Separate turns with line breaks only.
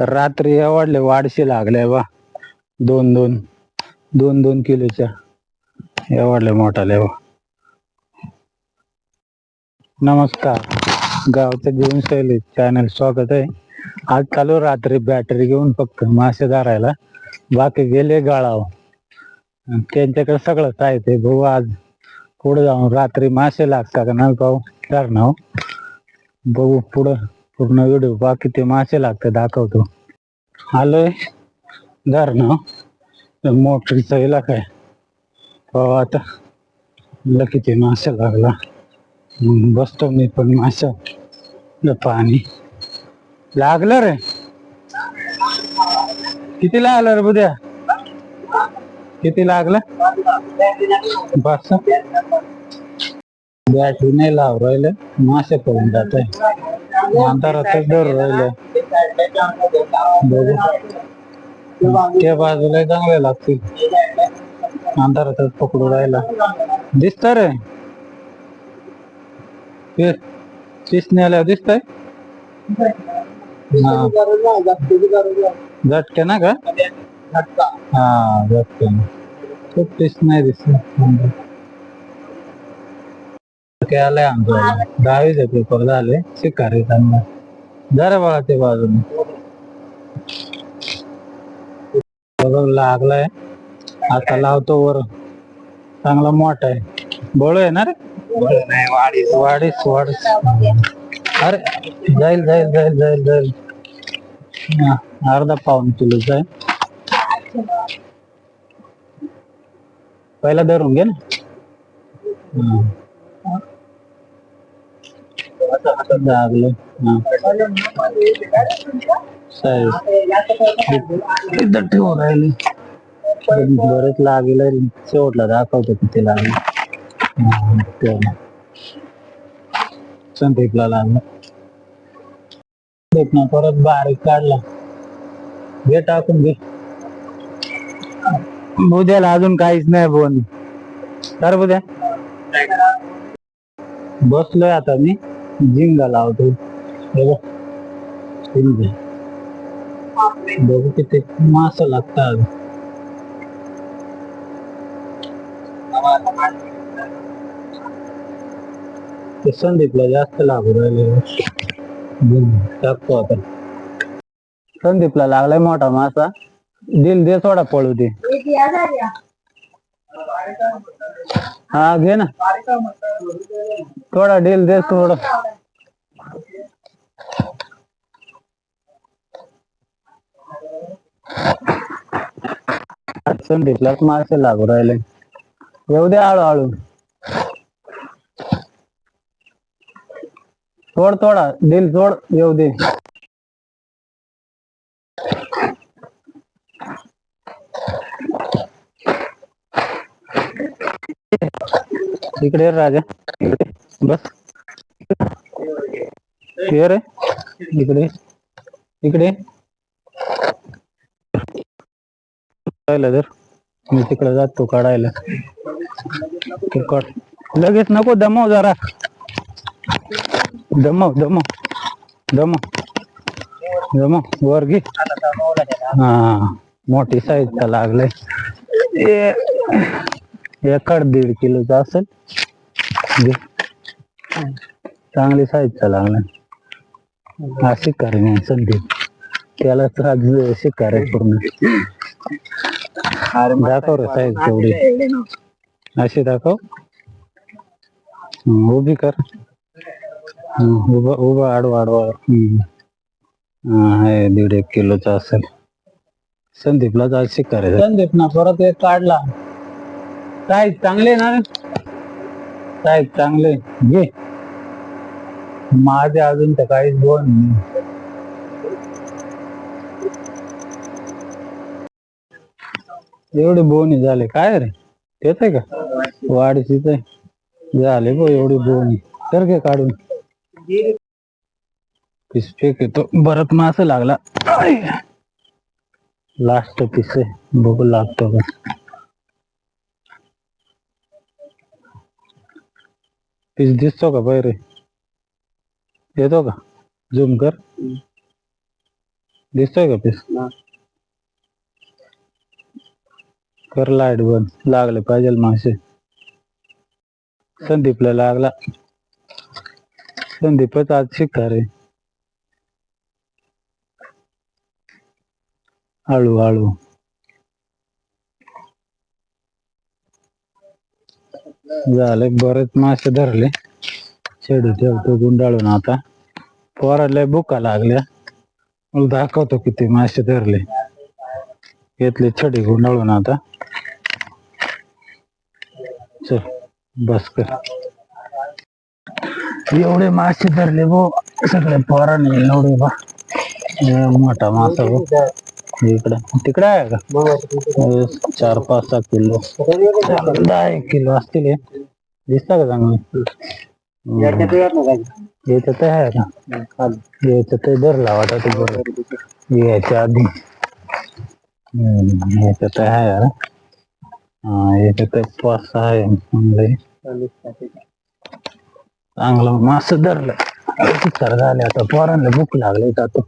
रात्री एवढले वाढशे लागले बा. दोन दोन दोन दोन किलोच्या एवढले मोठाले बा. नमस्कार, गावच्या जीवनशैली चॅनल स्वागत आहे. आज चालू रात्री बॅटरी घेऊन फक्त मासे धरायला, बाकी गेले गाळाव. त्यांच्याकडे सगळं साहित्य भाऊ. आज पुढे जाऊन रात्री मासे लागतात का नाही पाहू धरणं बघू. पुढं पूर्ण व्हिडिओ बाकी ते मासे लागते दाखवतो. आलोय धरणं मोटरीचा इलाका आहे. पाहू आता किती मासे लागला. बसतो मी पण मासा पाणी लागलं रे. किती लागलं रे बुद्या? किती लागलं? बस बॅटरी नाही लाव राहिले, मासे पळून जात आहे. अंधारातच धरू राहिले. त्या बाजूला चांगले लागतील, अंधारातच पकडू राहिला. दिसत रे पिसने आल्यावर दिसतंय. झटके ना का? हा झटके. खूप पिस नाही दिसत. आलंय आमचं 10वीचे पेपर झाले. शिकारी त्यांना जरा बघा ते बाजूने लागलाय. आता लावतो वर, चांगला मोठा आहे. बोळ आहे ना रे? वाढीस वाढीस. अरे जाईल जाईल जाईल जाईल जाईल. अर्धा पाऊण किलोचा आहे. पहिला धरून घे ना. लागलं इथं ठेवून राहिले. बरेच लागेल. शेवटला दाखवतो किती लागले. संदीपला लागलं. परत बारीक काढला. घे टाकून घे. बुद्याला अजून काहीच नाही बोन. तर बुद्या बसलोय आता मी. झिंगा लावतो. बघू किती मास लागतात. ते संदीपला जास्त लागू राहिले. टाकतो आता. संदीपला लागलाय मोठा मासा. दिल दे थोडा पळू दे. हा घे ना थोडा डील दे थोडं. संदीपलाच मासे लागू राहिले. येऊ दे हळूहळू. सोड थोडा डील सोड. येऊ दे. इकडे राजा बस. ये रे इकडे इकडे. तर मी तिकडे जातो काढायला. लगेच नको, दमव जरा. दमव दमव दमव दमव वर घे. हा मोठी साईजचा लागले. 1.5 किलोचा असेल. चांगली साईजचा लागला. हा शिकारी नाही संदीप, त्याला आज शिकार आहे पूर्ण. दाखव रे साईज तेवढी. अशी दाखव. उभी कर. उभा उभा आडवा आडवा. हा 1.5 किलोचा असेल. संदीपला आज शिकार आहे. संदीप ना परत एक काढला. साईज चांगले ना रे. साईज चांगले घे. माझे अजून तर काहीच बोन. एवढे बोनी झाले काय रे? तेच आहे का वाढीच झाले गो एवढी बोनी. तर घे काढून. पीस फेक येतो. बरत मासा लागला. लास्ट पीस आहे. बघू लागतो का. पीस दिसतो का बाहेर? येतो का? झूम कर. दिसतोय का पीस? कर लाईट बंद. लागले पाहिजे मासे. संदीपला लागला. संदीपच आज शिकार आहे. हळू हळू झाले. बरेच मासे धरले. छेडी ठेवतो गुंडाळून. आता पोराला भुका लागल्या. मला दाखवतो किती मासे धरले. घेतले छडी गुंडाळून. आता चल बस कर. एवढे मासे धरले भो सगळे पोराने. एवढे बा मोठा मासा भो. इकडे तिकडे आहे का? 4-5-6 किलो 10-1 किलो असतील. दिसता का चांगले? याच्यात आहे का? याच्यात धरला वाटत बरं याच्या आधी. याच्यात आहे यार. हा याच्यात 5-6 आहे चांगले. चांगलं मास धरलं. शिकार झाले. आता पोरांना भूक लागली. आता